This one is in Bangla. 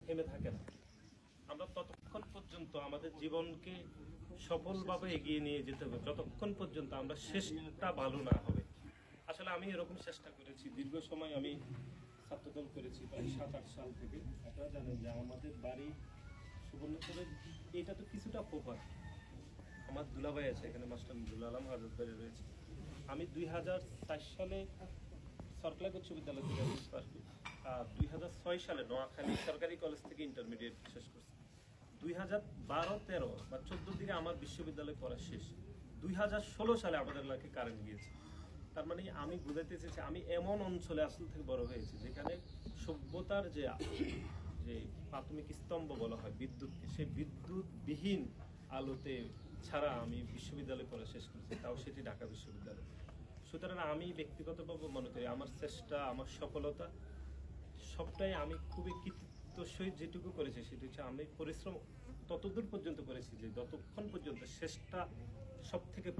থেমে থাকে না। আমরা ততক্ষণ পর্যন্ত আমাদের জীবনকে সফলভাবে এগিয়ে নিয়ে যেতে হবে যতক্ষণ পর্যন্ত আমরা শেষটা ভালো না হবে। আসলে আমি এরকম চেষ্টা করেছি, দীর্ঘ সময় আমি ছাত্রদল করেছি, প্রায় 7-8 সাল থেকে। আপনারা জানেন যে আমাদের বাড়ি সুবর্ণপুরের, এটা তো কিছুটা প্রপার। আমার দুলাভাই আছে এখানে, মাস্টার নজরুল আলম হাজত বাড়ি রয়েছে। আমি 2004 সালে সরকারি উচ্চ বিদ্যালয় থেকে পাস করি, আর 2006 সালে নোয়াখালী সরকারি কলেজ থেকে ইন্টারমিডিয়েট শেষ করছি। 2012-13 বা 14 দিকে আমার বিশ্ববিদ্যালয় পড়া শেষ। 2016 সালে আমাদের এলাকায় কারেন্ট গিয়েছে। তার মানে আমি বুঝাইতে চেয়েছি, আমি এমন অঞ্চলে আসলে থেকে বড় হয়েছি যেখানে সভ্যতার যে প্রাথমিক স্তম্ভ বলা হয় বিদ্যুৎকে, সেই বিদ্যুৎবিহীন আলোতে ছাড়া আমি বিশ্ববিদ্যালয় পড়া শেষ করেছি, তাও সেটি ঢাকা বিশ্ববিদ্যালয়। সুতরাং আমি ব্যক্তিগতভাবে মনে করি আমার চেষ্টা, আমার সফলতা সবটাই আমি খুবই কৃতিত্বের সহিত যেটুকু করেছি সেটা হচ্ছে আমি পরিশ্রম ততদূর পর্যন্ত করেছি যে যতক্ষণ পর্যন্ত শেষটা সব থেকে